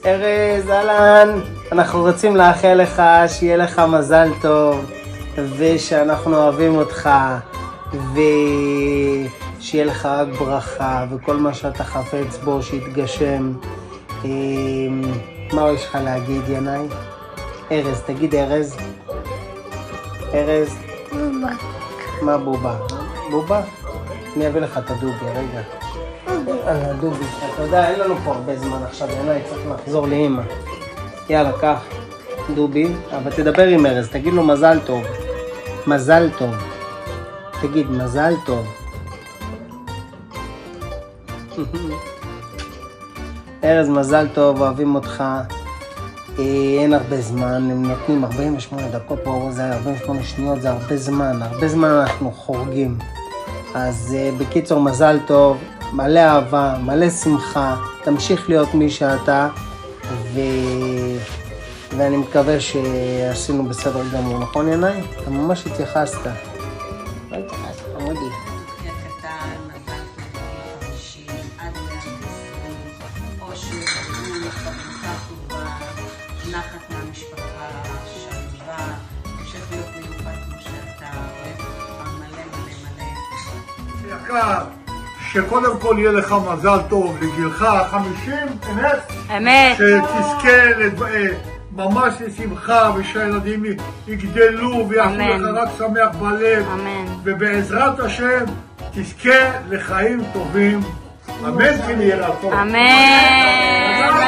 ארז, אהלן, אנחנו רוצים לאחל לך שיהיה לך מזל טוב, ושאנחנו אוהבים אותך, ושיהיה לך רק ברכה, וכל מה שאתה חפץ בו שיתגשם. מה יש לך להגיד, ינאי? ארז, תגיד ארז. ארז. בובה. מה בובה? בובה? אני אביא לך את הדובי, רגע. הדובי, אתה יודע, אין לנו פה הרבה זמן עכשיו, ינאי, צריך לחזור לאמא. יאללה, קח. דובי, אבל תדבר עם ארז, תגיד לו מזל טוב. מזל טוב. תגיד, מזל טוב. ארז, מזל טוב, אוהבים אותך. אין הרבה זמן, הם נותנים 48 דקות פה, זה 48 שניות, זה הרבה זמן אנחנו חורגים. אז בקיצור, מזל טוב, מלא אהבה, מלא שמחה, תמשיך להיות מי שאתה, ואני מקווה שעשינו בסדר גמור, נכון ינאי? אתה ממש התייחסת. לא התייחסת, חמודי. קטן, מזל טוב, 50, עד 120, אושר, פרנסה טובה, נחת מהמשפחה, שלווה, המשך להיות מיוחד כמו שאתה, אוהב מלא. יקר, שקודם כל יהיה לך מזל טוב לגילך 50, אמת? אמת. שתזכה ממש לשמחה, ושהילדים יגדלו ויעשו לך רק שמח בלב. אמן. ובעזרת השם תזכה לחיים טובים. אמן שנהיה רצון. אמן.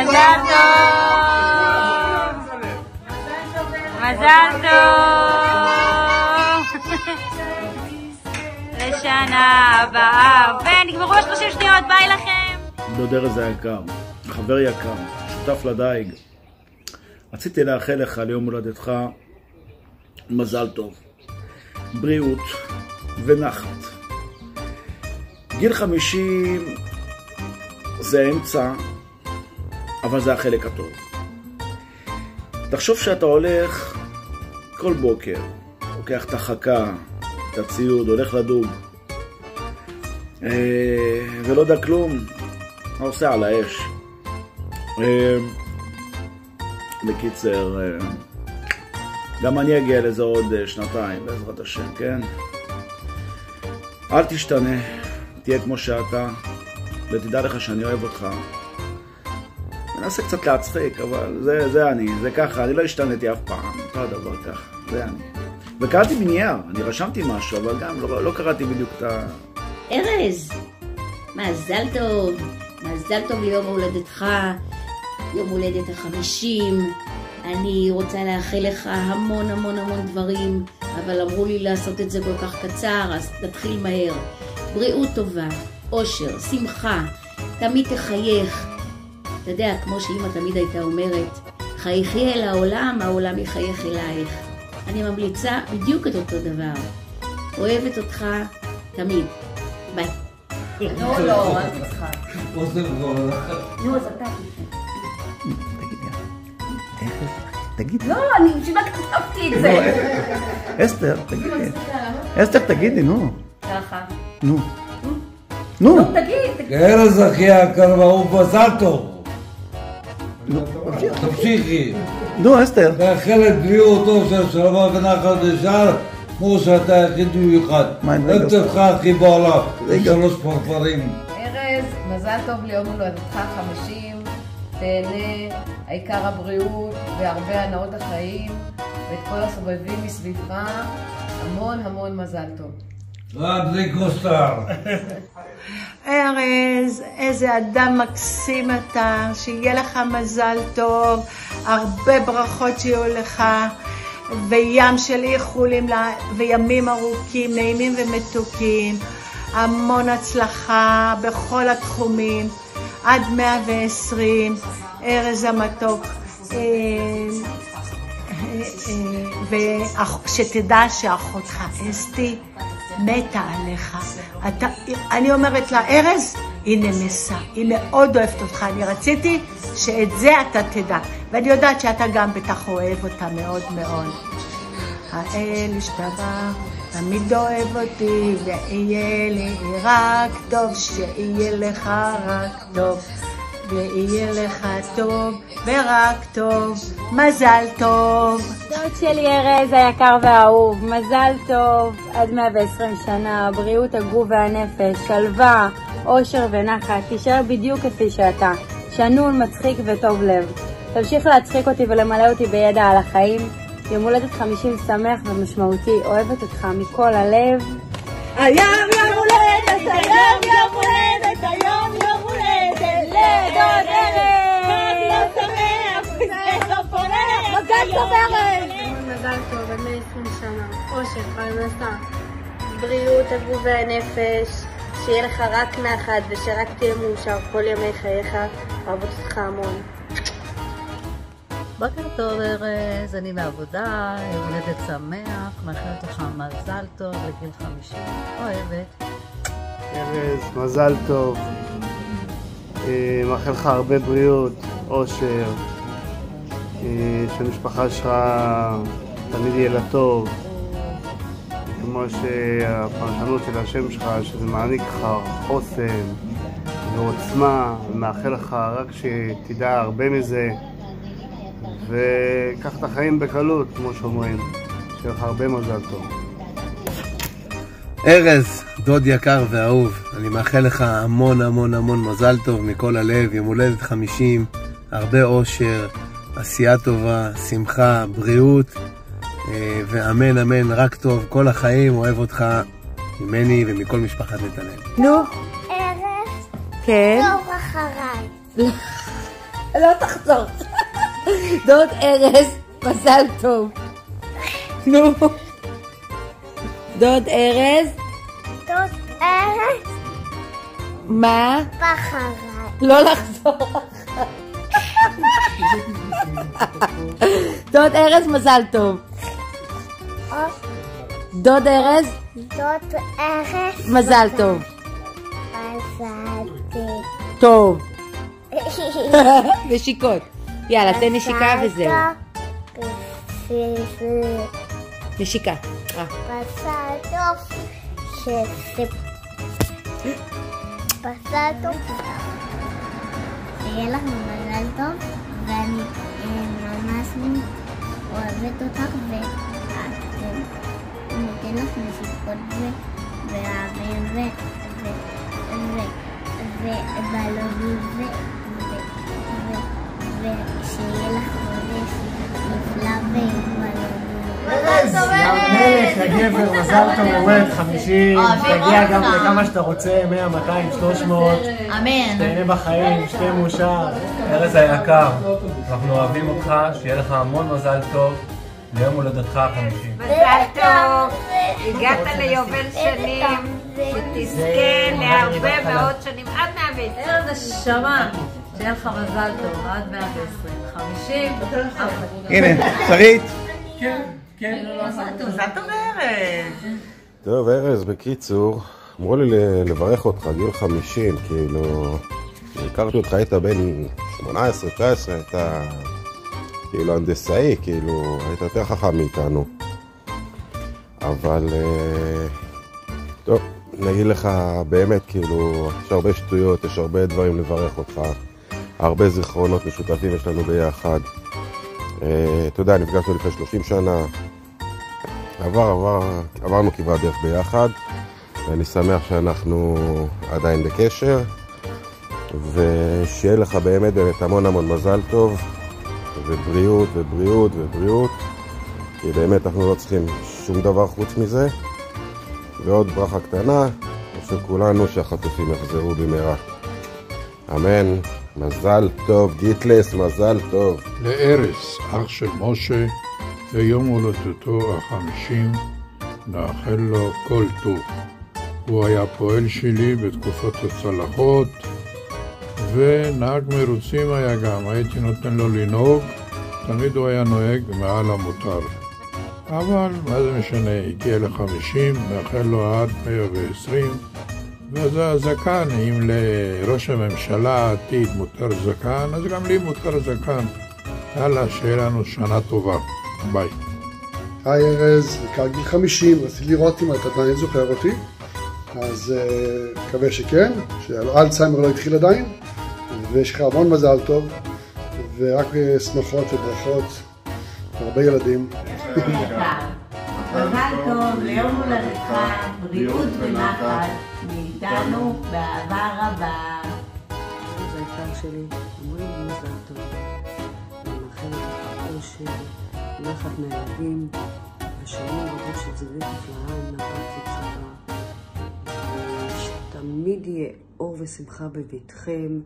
מזל טוב. מזל טוב. לשנה הבאה. ונגמרו 30 שניות, ביי לכם. דוד ארז היקר, חבר יקר, שותף לדייג. רציתי לאחל לך ליום הולדתך מזל טוב, בריאות ונחת. גיל 50 זה אמצע, אבל זה החלק הטוב. תחשוב שאתה הולך כל בוקר, לוקח את החכה, את הציוד, הולך לדוג, ולא יודע כלום, מה עושה על האש. בקיצר, גם אני אגיע לזה עוד שנתיים, בעזרת השם, כן? אל תשתנה, תהיה כמו שאתה, ותדע לך שאני אוהב אותך. מנסה קצת להצחיק, אבל זה אני, זה ככה, אני לא השתניתי אף פעם, אותו הדבר ככה, זה אני. וקראתי בנייר, אני רשמתי משהו, אבל גם לא קראתי בדיוק את ה... ארז, מזל טוב, מזל טוב ליום הולדתך, יום הולדת ה-50. אני רוצה לאחל לך המון המון המון דברים, אבל אמרו לי לעשות את זה כל כך קצר, אז נתחיל מהר. בריאות טובה, אושר, שמחה, תמיד תחייך. אתה יודע, כמו שאמא תמיד הייתה אומרת, חייכי אל העולם, העולם יחייך אלייך. אני ממליצה בדיוק את אותו דבר. אוהבת אותך תמיד. ביי. לא, אל תצחק. נו, אז אתה. תגיד. לא, אני בשביל מה כתבתי את זה? אסתר, תגידי. אסתר, תגידי, נו. ככה. נו. נו, תגיד. ארז אחי יקר ואהוב, מזל טוב. תמשיכי. נו, אסתר. מאחלת בריאות טוב של שלווה ונחת ושאר, כמו שאתה יחיד במיוחד. אוהבת אותך הכי בעולם. 3 פרפרים. ארז, מזל טוב ליום הולדתך 50. תהנה, העיקר הבריאות והרבה הנאות החיים, ואת כל הסובבים מסביבך, המון המון מזל טוב. בלי קוסטר. ארז, איזה אדם מקסים אתה, שיהיה לך מזל טוב, הרבה ברכות שיהיו לך, וים של איחולים וימים ארוכים, נעימים ומתוקים, המון הצלחה בכל התחומים, עד 120, ארז המתוק, ושתדע שאחותך אסתי מתה עליך. אני אומרת לה, ארז, היא נמסה, היא מאוד אוהבת אותך, אני רציתי שאת זה אתה תדע, ואני יודעת שאתה גם בטח אוהב אותה מאוד מאוד. האל השתבח, תמיד אוהב אותי, ויהיה לי רק טוב, שיהיה לך רק טוב. ויהיה לך טוב ורק טוב, מזל טוב. דוד שלי ארז היקר והאהוב, מזל טוב, עד 120 שנה, בריאות הגוף והנפש, שלווה, אושר ונחת, תישאר בדיוק כפי שאתה, שנון, מצחיק וטוב לב. תמשיך להצחיק אותי ולמלא אותי בידע על החיים. יום הולדת 50 שמח ומשמעותי, אוהבת אותך מכל הלב. היום יום הולדת, היום יום הולדת, היום יום הולדת, לדוד ארז. חג יום שמח, וסוף פורח, מזל טוב ארז. מזל טוב, עד 120 שנה, אושר, פרנסה, בריאות הגוף והנפש, שיהיה לך רק נחת ושרק תהיה מאושר כל ימי חייך, אוהבות אותך המון. בוקר טוב ארז, אני בעבודה, יום הולדת שמח, מאחלת לך מזל טוב לגיל 50, אוהבת. ארז, מזל טוב, מאחל לך הרבה בריאות, אושר, שהמשפחה שלך תמיד יהיה לה טוב, כמו שהפרשנות של השם שלך, שזה מעניק לך חוסן ועוצמה, ומאחל לך רק שתדע הרבה מזה, וקח את החיים בקלות, כמו שאומרים. שיהיה לך הרבה מזל טוב. ארז, דוד יקר ואהוב, אני מאחל לך המון המון המון מזל טוב מכל הלב, יום הולדת 50, הרבה אושר, עשייה טובה, שמחה, בריאות, ואמן אמן, רק טוב, כל החיים, אוהב אותך ממני ומכל משפחת נתנאל. נו? ארז? כן? לא אחריי. לא תחזור. דוד ארז, מזל טוב. נו. דוד ארז? דוד ארז? מה? אחריי. לא לחזור. דוד ארז, מזל טוב. דוד ארז? דוד ארז? מזל טוב. מזל טוב. נשיקות. יאללה, תן נשיקה וזהו. נשיקה. מזל טוב. מזל טוב. שיהיה לך מזל טוב, ואני ממש אוהבת אותך, ונותן לך נשיקות ואהבים ובלונים ושיהיה לך חודש נפלא ובלונים. מזל טוב המלך, הגבר, מזל טוב להולדת 50, תגיע גם לכמה שאתה רוצה, 100, 200, 300, אמן. תהנה בחיים, שתהיה מאושר. ארז היקר, אנחנו אוהבים אותך, שיהיה לך המון מזל טוב ליום הולדתך 50. מזל טוב, הגעת ליובל שנים, שתזכה להרבה מאוד שנים, עד 120. ארז נשמה, שיהיה לך מזל טוב, עד 120, 50. הנה, שרית. כן, כן. מזל טוב ארז. טוב ארז, בקיצור, אמרו לי לברך אותך, גיל 50, כאילו, הכרתי אותך, היית בן 18, 19, היית כאילו הנדסאי, כאילו, היית יותר חכם מאיתנו. אבל, טוב, נגיד לך באמת, כאילו, יש הרבה שטויות, יש הרבה דברים לברך אותך, הרבה זיכרונות משותפים יש לנו ביחד. אתה יודע, נפגשנו לפני 30 שנה, עברנו כברת דרך ביחד, ואני שמח שאנחנו עדיין בקשר, ושיהיה לך באמת המון המון מזל טוב, ובריאות ובריאות ובריאות, כי באמת אנחנו לא צריכים שום דבר חוץ מזה. ועוד ברכה קטנה, של כולנו שהחטופים יחזרו במהרה. אמן. מזל טוב, גיטלס, מזל טוב. לארז, אח של משה, ביום הולדתו ה-50, נאחל לו כל טוב. הוא היה פועל שלי בתקופות הצלחות, ונהג מרוצים היה גם, הייתי נותן לו לנהוג, תמיד הוא היה נוהג מעל המותר. אבל מה זה משנה, הגיע ל-50, נאחל לו עד 120, וזה הזקן, אם לראש הממשלה העתיד מותר זקן, אז גם לי מותר זקן. יאללה, שיהיה לנו שנה טובה. ביי. היי ארז, לקראת גיל 50, רציתי לראות אם אתה עדיין זוכר אותי, אז מקווה שכן, שהאלצהיימר לא התחיל עדיין, ויש לך המון מזל טוב, ורק שמחות וברכות, הרבה ילדים. מזל טוב ליום הולדתך, בריאות ונחת, מאיתנו באהבה רבה. זה היקר שלי, אומרים מזל טוב. אני מאחלת לך אושר, נחת מהילדים, ושנים רבות של זוגיות נפלאה עם נפת ופשוטה. ושתמיד יהיה אור ושמחה בביתכם.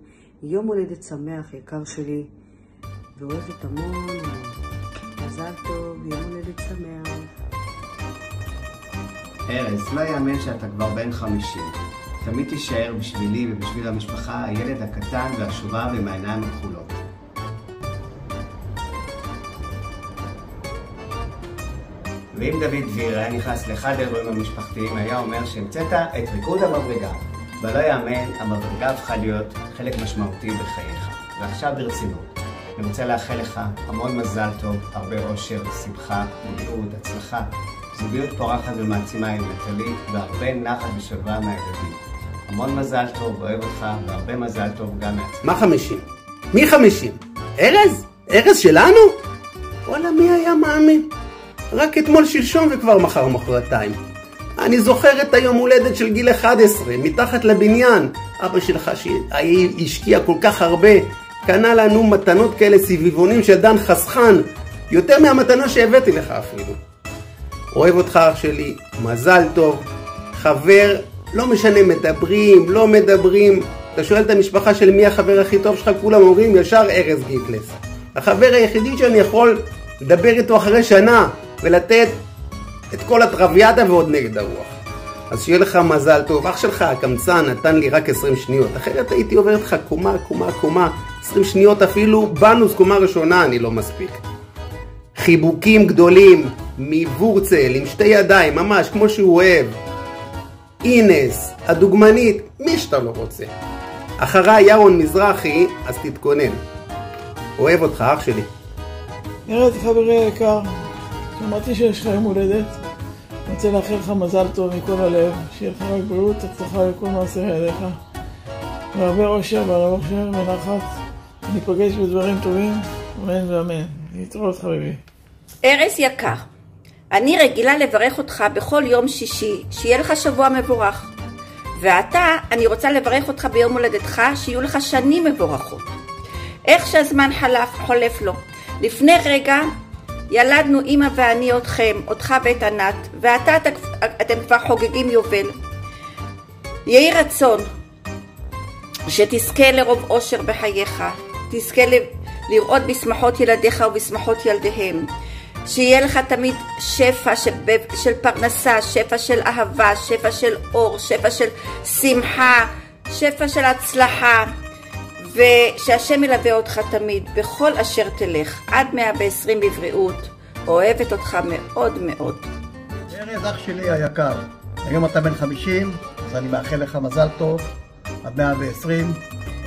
יום הולדת שמח, יקר שלי, ואוהבת המון. מזל טוב, יום הולדת שמח. ארז, לא יאמן שאתה כבר בן 50. תמיד תישאר בשבילי ובשביל המשפחה הילד הקטן והשובב עם העיניים הכחולות. ואם דוד דביר היה נכנס לאחד האירועים המשפחתיים, היה אומר שהמצאת את ריקוד המברגה. ולא יאמן, המברגה הפכה להיות חלק משמעותי בחייך. ועכשיו ברצינות. אני רוצה לאחל לך המון מזל טוב, הרבה אושר, שמחה, בריאות, הצלחה, זוגיות פורחת ומעצימה עם נטלי, והרבה נחת ושלווה מהילדים. המון מזל טוב, אוהב אותך, והרבה מזל טוב גם מעצמך. מה 50? מי 50? ארז? ארז שלנו? וואלה, מי היה מאמין? רק אתמול שלשום וכבר מחר מחרתיים. אני זוכר את היום הולדת של גיל 11, מתחת לבניין. אבא שלך שהשקיע כל כך הרבה, קנה לנו מתנות כאלה סביבונים של דן חסכן, יותר מהמתנה שהבאתי לך אפילו. אוהב אותך אח שלי, מזל טוב, חבר, לא משנה מדברים, לא מדברים. אתה שואל את המשפחה של מי החבר הכי טוב שלך, כולם אומרים ישר ארז גיטלס. החבר היחידי שאני יכול לדבר איתו אחרי שנה ולתת את כל הטרוויאדה ועוד נגד הרוח. אז שיהיה לך מזל טוב. אח שלך הקמצן נתן לי רק 20 שניות, אחרת הייתי עובר איתך קומה, 20 שניות אפילו, בנוס קומה ראשונה אני לא מספיק. חיבוקים גדולים מבורצל עם 2 ידיים, ממש כמו שהוא אוהב. אינס, הדוגמנית, מי שאתה לא רוצה. אחריי ירון מזרחי, אז תתכונן. אוהב אותך אח שלי. ארז חברי היקר, שמעתי שיש לך יום הולדת. אני רוצה לאחל לך מזל טוב מכל הלב, שיהיה לך רק בריאות, הצלחה לכל מעשה ידיך, והרבה אושר ונחת. ניפגש בדברים טובים, אמן ואמן. להתראות חביבי. ארז יקר, אני רגילה לברך אותך בכל יום שישי, שיהיה לך שבוע מבורך. ועתה אני רוצה לברך אותך ביום הולדתך, שיהיו לך שנים מבורכות. איך שהזמן חולף לו. לפני רגע ילדנו אמא ואני אותך ואת ענת, ועתה אתם כבר חוגגים יובל. יהי רצון שתזכה לרוב אושר בחייך, תזכה לראות בשמחות ילדיך ובשמחות ילדיהם, שיהיה לך תמיד שפע של פרנסה, שפע של אהבה, שפע של אור, שפע של שמחה, שפע של הצלחה, ושהשם ילווה אותך תמיד בכל אשר תלך, עד 120 בבריאות. אוהבת אותך מאוד מאוד. ארז אח שלי היקר, היום אתה בן 50, אז אני מאחל לך מזל טוב, עד 120,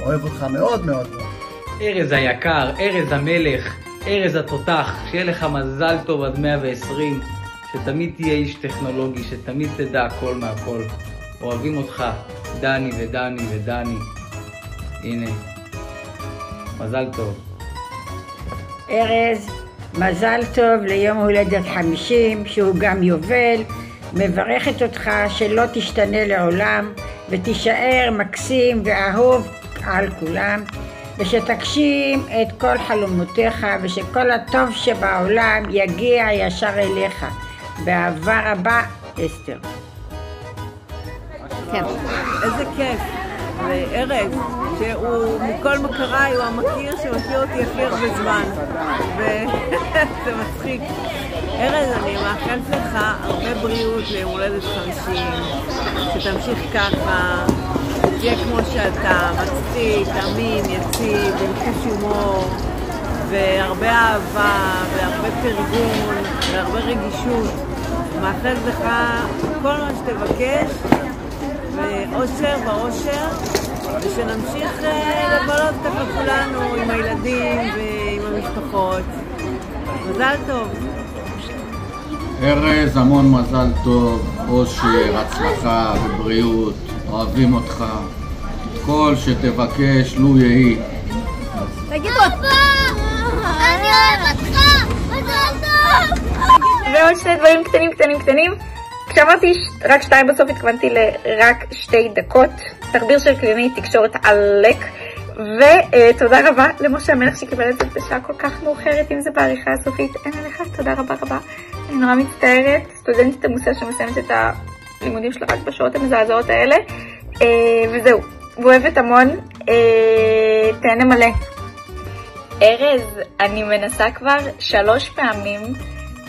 אוהב אותך מאוד מאוד. ארז היקר, ארז המלך, ארז התותח, שיהיה לך מזל טוב עד 120, שתמיד תהיה איש טכנולוגי, שתמיד תדע הכל מהכל. אוהבים אותך, דני ודני ודני. הנה, מזל טוב. ארז, מזל טוב ליום הולדת 50, שהוא גם יובל. מברכת אותך שלא תשתנה לעולם, ותישאר מקסים ואהוב על כולם, ושתגשים את כל חלומותיך, ושכל הטוב שבעולם יגיע ישר אליך. באהבה רבה, אסתר. כן, איזה כיף. וארז, שהוא מכל מכריי, הוא המכיר שמכיר אותי הכי הרבה זמן, וזה מצחיק. ארז, אני מאחלת לך הרבה בריאות ליום הולדת 50, שתמשיך ככה, תהיה כמו שאתה, מצחיק, אמין, יציב, עם חוש הומור, והרבה אהבה, והרבה פרגון, והרבה רגישות. מאחלת לך כל מה שתבקש, ואושר באושר, ושנמשיך לבלות ככה כולנו עם הילדים ועם המשפחות. מזל טוב. ארז, המון מזל טוב, אושר, הצלחה ובריאות, אוהבים אותך, וכל שתבקש לו יהי. תגידו, אני אוהב אותך! מזל טוב! ועוד שני דברים קטנים. כשאמרתי רק 2 בסוף התכוונתי לרק 2 דקות. תחביר של קלינאית תקשורת עלק. ותודה רבה למשה המלך שקיבל את זה בשעה כל כך מאוחרת, אם זה בעריכה הסופית. אין עליך, תודה רבה. אני נורא מצטערת, סטודנטית עמוסה שמסיימת את הלימודים שלה רק בשעות המזעזעות האלה. וזהו, ואוהבת המון, תהנה מלא. ארז, אני מנסה כבר 3 פעמים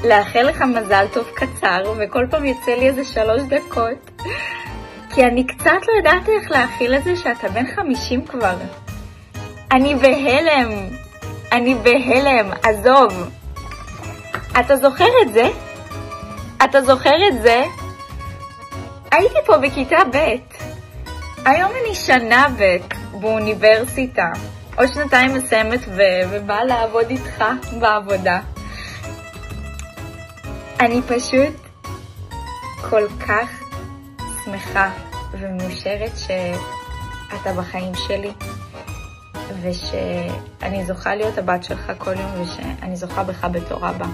לאחל לך מזל טוב קצר, וכל פעם יוצא לי איזה 3 דקות, כי אני קצת לא יודעת איך להכיל את זה שאתה בן 50 כבר. אני בהלם, עזוב. אתה זוכר את זה? הייתי פה בכיתה ב'. היום אני שנה ב' באוניברסיטה. עוד 2 מסיימת ובאה לעבוד איתך בעבודה. אני פשוט כל כך שמחה ומאושרת שאתה בחיים שלי, ושאני זוכה להיות הבת שלך כל יום, ושאני זוכה בך בתור אבא.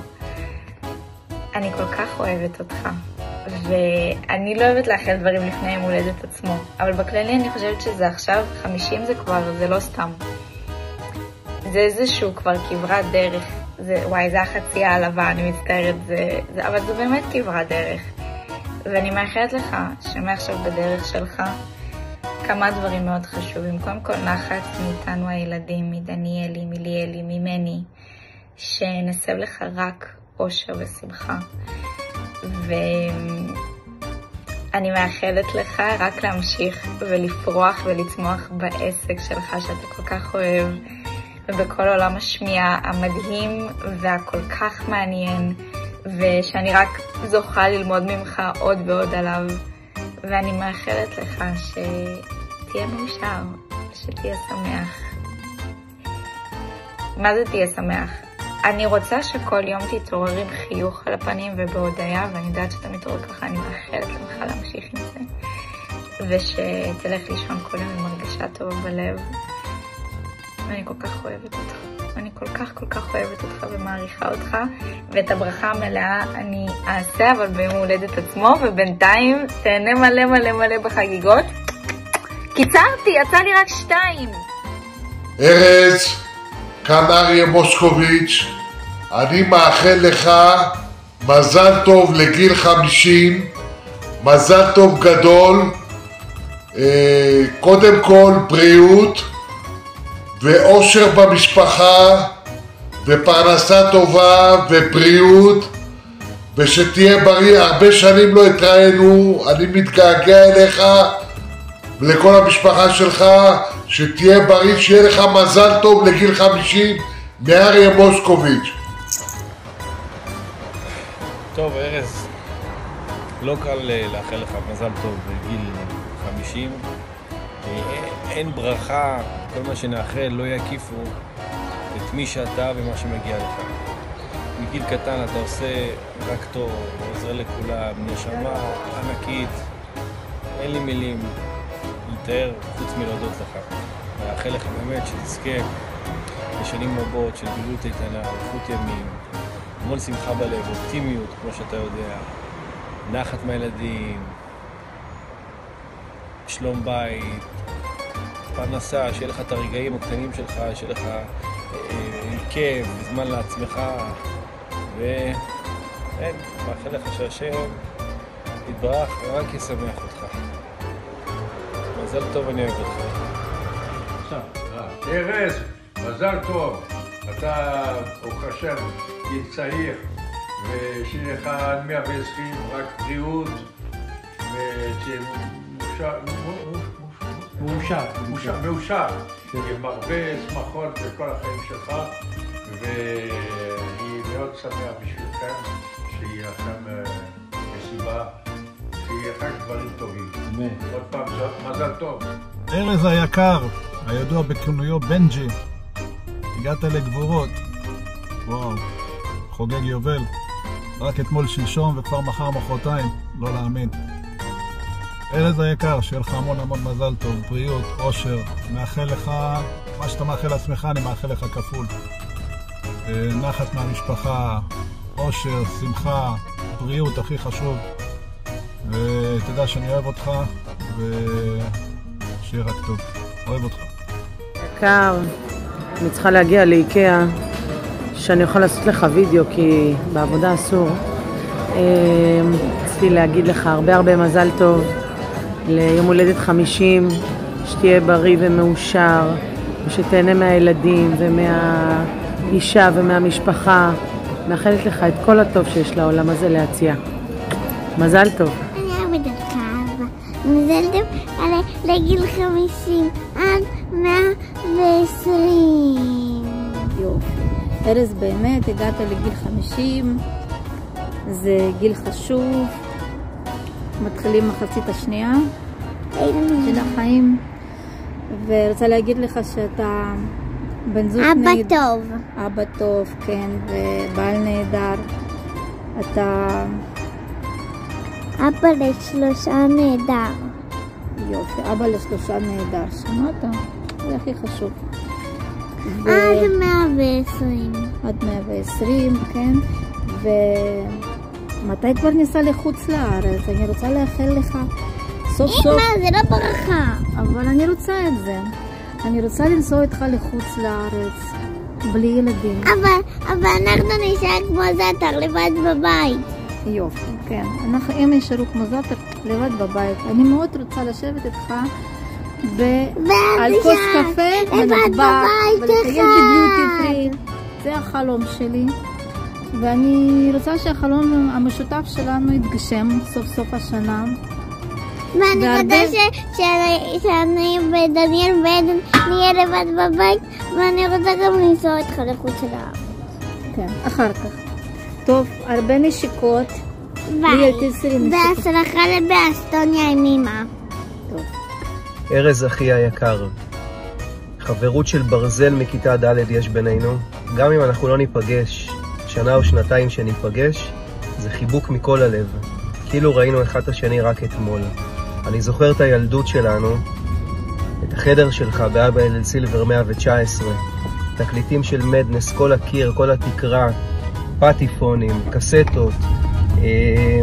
אני כל כך אוהבת אותך, ואני לא אוהבת לאחל דברים לפני יום הולדת עצמו, אבל בכללי אני חושבת שזה עכשיו 50, זה לא סתם. זה איזשהו כבר כברת דרך. וואי, זה החצי העלבה, אני מצטערת, אבל זה באמת כברת דרך. ואני מאחלת לך שמעכשיו בדרך שלך כמה דברים מאוד חשובים. קודם כל נחת מאיתנו הילדים, מדניאלי, מליאלי, ממני, שנסב לך רק אושר ושמחה. ואני מאחלת לך רק להמשיך ולפרוח ולצמוח בעסק שלך שאתה כל כך אוהב, ובכל עולם השמיעה המדהים והכל כך מעניין, ושאני רק זוכה ללמוד ממך עוד ועוד עליו. ואני מאחלת לך שתהיה מאושר, שתהיה שמח. מה זה תהיה שמח? אני רוצה שכל יום תתעורר עם חיוך על הפנים ובהודיה, ואני יודעת שאתה מתעורר ככה, אני מאחלת לך להמשיך עם זה. ושתלך לישון כל יום עם הרגשה טובה בלב. ואני כל כך אוהבת אותך. אני כל כך אוהבת אותך ומעריכה אותך, ואת הברכה המלאה אני אעשה, אבל ביום הולדת עצמו, ובינתיים תהנה מלא בחגיגות. קיצרתי, יצא לי רק 2. ארז, כאן אריה מוסקוביץ', אני מאחל לך מזל טוב לגיל 50, מזל טוב גדול, קודם כל בריאות ואושר במשפחה ופרנסה טובה ובריאות, ושתהיה בריא. הרבה שנים לא התראינו, אני מתגעגע אליך ולכל המשפחה שלך, שתהיה בריא, שיהיה לך מזל טוב לגיל 50 מאריה מוסקוביץ'. טוב ארז, לא קל לאחל לך מזל טוב בגיל 50. אין ברכה, כל מה שנאחל לא יקיפו את מי שאתה ומה שמגיע לך. מגיל קטן אתה עושה רק טוב, ועוזר לכולם, נשמה ענקית. אין לי מילים לתאר חוץ מלהודות לך. ולאחל לך באמת שתזכה לשנים רבות של בריאות איתנה, אריכות ימים, המון שמחה בלב, אופטימיות כמו שאתה יודע, נחת מהילדים, שלום בית, פרנסה, שיהיה לך את הרגעים הקטנים שלך, שיהיה לך כיף, זמן לעצמך, מאחל לך שהשם יתברך ורק ישמח אותך. מזל טוב, אני אוהב אותך. ארז, מזל טוב, אתה ברוך השם גיל צעיר, ושיהיה לך 120 רק בריאות, ותהיה מאושר, עם הרבה שמחות בכל החיים שלך, ואני מאוד שמח בשבילכם שיהיה לכם מסיבה, שיהיה רק דברים טובים. עוד פעם, מזל טוב. ארז היקר, הידוע בכינויו בנג'י, הגעת לגבורות, וואו, חוגג יובל, רק אתמול שלשום וכבר מחר מחרתיים, לא להאמין. ארז היקר, שיהיה לך המון המון מזל טוב, בריאות, אושר. מאחל לך, מה שאתה מאחל לעצמך, אני מאחל לך כפול. נחת מהמשפחה, אושר, שמחה, בריאות, הכי חשוב. ותדע שאני אוהב אותך, ושיהיה רק טוב. אוהב אותך. יקר, אני צריכה להגיע לאיקאה, שאני אוכל לעשות לך וידאו, כי בעבודה אסור. רציתי להגיד לך הרבה מזל טוב ליום הולדת 50, שתהיה בריא ומאושר, ושתהנה מהילדים ומהאישה ומהמשפחה. מאחלת לך את כל הטוב שיש לעולם הזה להציע. מזל טוב. אני אוהבת אותך, אבא. מזל טוב לגיל 50 עד 120. יופי. ארז, באמת הגעת לגיל 50, זה גיל חשוב. מתחילים מחצית השנייה של החיים, ורוצה להגיד לך שאתה בן זוג אבא טוב. אבא טוב, כן, ובעל נהדר. אתה אבא לשלושה נהדר. יופי, אבא לשלושה נהדר. שמעת? זה הכי חשוב. עד 120. עד 120, כן. מתי כבר ניסע לחוץ לארץ? אני רוצה לאחל לך סוף סוף. אמא, זה לא ברכה. אבל אני רוצה את זה. אני רוצה לנסוע איתך לחוץ לארץ, בלי ילדים. אבל אנחנו נשאר כמו זאטר, לבד בבית. יופי, כן. הם נשארו כמו זאטר, לבד בבית. אני מאוד רוצה לשבת איתך על כוס קפה, בנתב"ג, ולטייל בדיוטי פרי. זה החלום שלי. ואני רוצה שהחלום המשותף שלנו יתגשם סוף סוף השנה. ואני רוצה שאני ודניאל ועדן נהיה לבד בבית, ואני רוצה גם לנסוע איתך לחוץ לארץ. כן, אחר כך. טוב, הרבה נשיקות. ביי. בהצלחה באסטוניה עם אמא. טוב. ארז אחי היקר, חברות של ברזל מכיתה ד' יש בינינו. גם אם אנחנו לא ניפגש שנה או שנתיים שניפגש, זה חיבוק מכל הלב, כאילו ראינו אחד את השני רק אתמול. אני זוכר את הילדות שלנו, את החדר שלך באבא אל סילבר 119, תקליטים של מדנס, כל הקיר, כל התקרה, פטיפונים, קסטות,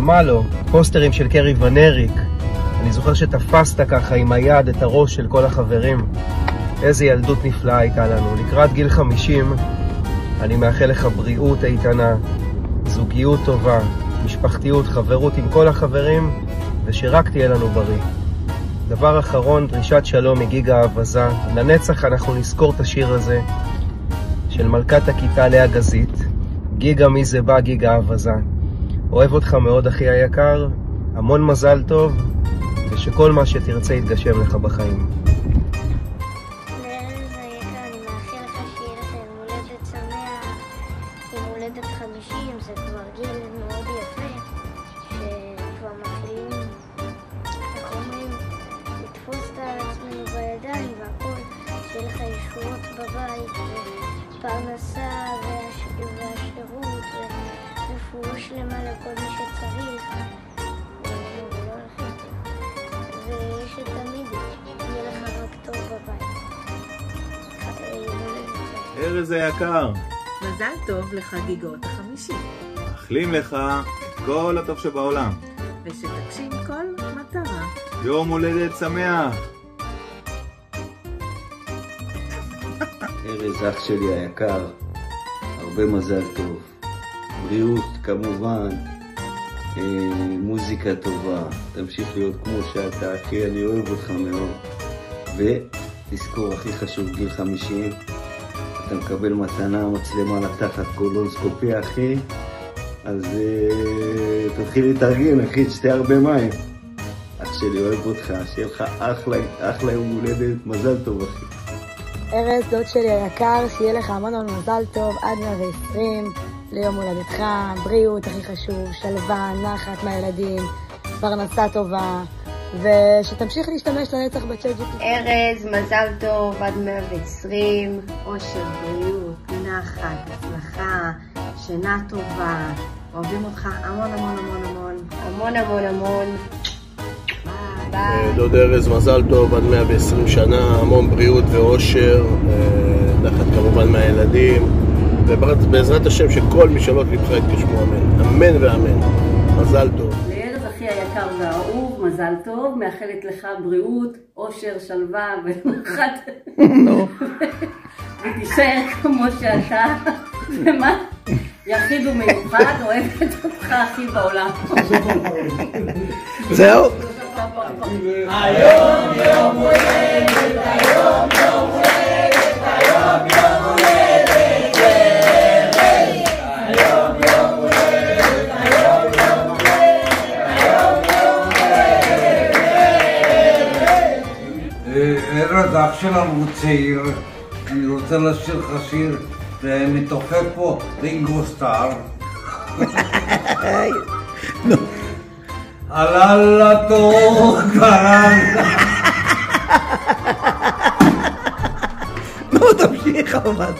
מה לא, פוסטרים של קרי ונריק. אני זוכר שתפסת ככה עם היד את הראש של כל החברים. איזה ילדות נפלאה הייתה לנו. לקראת גיל 50 אני מאחל לך בריאות איתנה, זוגיות טובה, משפחתיות, חברות עם כל החברים, ושרק תהיה לנו בריא. דבר אחרון, דרישת שלום מגיגה אבזה. לנצח אנחנו נזכור את השיר הזה של מלכת הכיתה לאה גזית. גיגה מי זה בא, גיגה אבזה. אוהב אותך מאוד אחי היקר, המון מזל טוב, ושכל מה שתרצה יתגשם לך בחיים. זה כבר גיל מאוד יפה, שכבר מתחילים, איך אומרים, לתפוס את עצמנו בידיים והכל, שיהיה לך ישועות בבית, ופרנסה והשירות, ורפואה שלמה לכל מי שצריך, ושתמיד יהיה לך רק טוב בבית. ארז היקר, מזל טוב לחגיגות ה-50. מאחלים לך את כל הטוב שבעולם. ושתגשים כל מטרה. יום הולדת שמח. ארז אח שלי היקר, הרבה מזל טוב. בריאות כמובן, מוזיקה טובה. תמשיך להיות כמו שאתה, אחי, אני אוהב אותך מאוד. ותזכור, הכי חשוב, גיל 50. אתה מקבל מתנה, מצלמה לתחת, קולונסקופיה, אחי. אז תתחיל להתארגן, אחי, תשתה הרבה מים. אח שלי, אוהב אותך, שיהיה לך אחלה יום הולדת, מזל טוב, אחי. ארז, דוד שלי היקר, שיהיה לך המון מזל טוב עד 120 ליום הולדתך, בריאות הכי חשוב, שלווה, נחת מהילדים, פרנסה טובה, ושתמשיך להשתמש לנצח בצ'אט-ג'יפיטי. ארז, מזל טוב עד 120, אושר, בריאות, נחת, הצלחה, שינה טובה, אוהבים אותך המון המון המון המון. המון המון המון. ביי. דוד ארז, מזל טוב, עד 120 שנה, המון בריאות ואושר, נחת כמובן מהילדים, ובעזרת השם שכל משאלות לבך יתגשמו, אמן. אמן ואמן. מזל טוב. לארז אחי היקר והאהוב, מזל טוב, מאחלת לך בריאות, אושר, שלווה ונחת. ותישאר כמו שאתה, ומה? יחיד ומיוחד, אוהבת אותך הכי בעולם. זהו? היום יום הולדת, היום יום הולדת, היום יום הולדת, היום יום הולדת, היום יום הולדת, היום יום הולדת. ארז, אח שלנו הוא צעיר, אני רוצה לשיר לך שיר מתופף פה רינגו סטאר. עלה לתור קרן. נו, תמשיך אבל.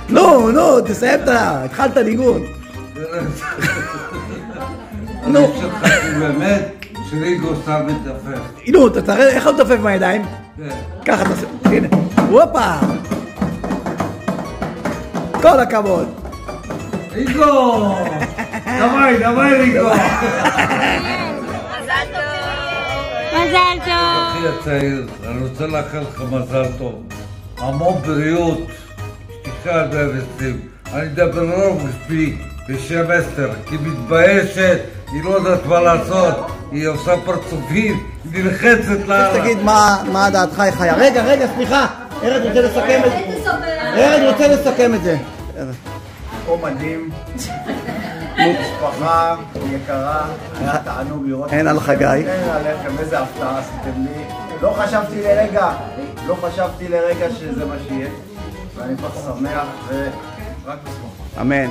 נו, תסיים התחלת ניגון. אני חושב לך באמת שרינגו סטאר מתופף. נו, תראה איך הוא מתופף מהידיים? ככה תעשה, הנה, וופה. כל הכבוד. רינגו! דווי רינגו! מזל טוב! מזל טוב! אחי הצעיר, אני רוצה לאחל לך מזל טוב. המון בריאות, שתישאר בהבסים. אני מדבר לא בשמי, בשם אסתר, כי מתביישת, היא לא יודעת מה לעשות, היא עושה פרצופים, היא נלחצת לה... תגיד מה דעתך היא חיה. רגע, סליחה, ארד רוצה לסכם את זה. ארד רוצה לסכם את זה. או מדהים, משפחה יקרה, היה תענוג לראות. אין על חגי. אין עליכם, איזה הפתעה עשיתם לי. לא חשבתי לרגע שזה מה שיהיה, ואני פה שמח ורק בשמחה. אמן.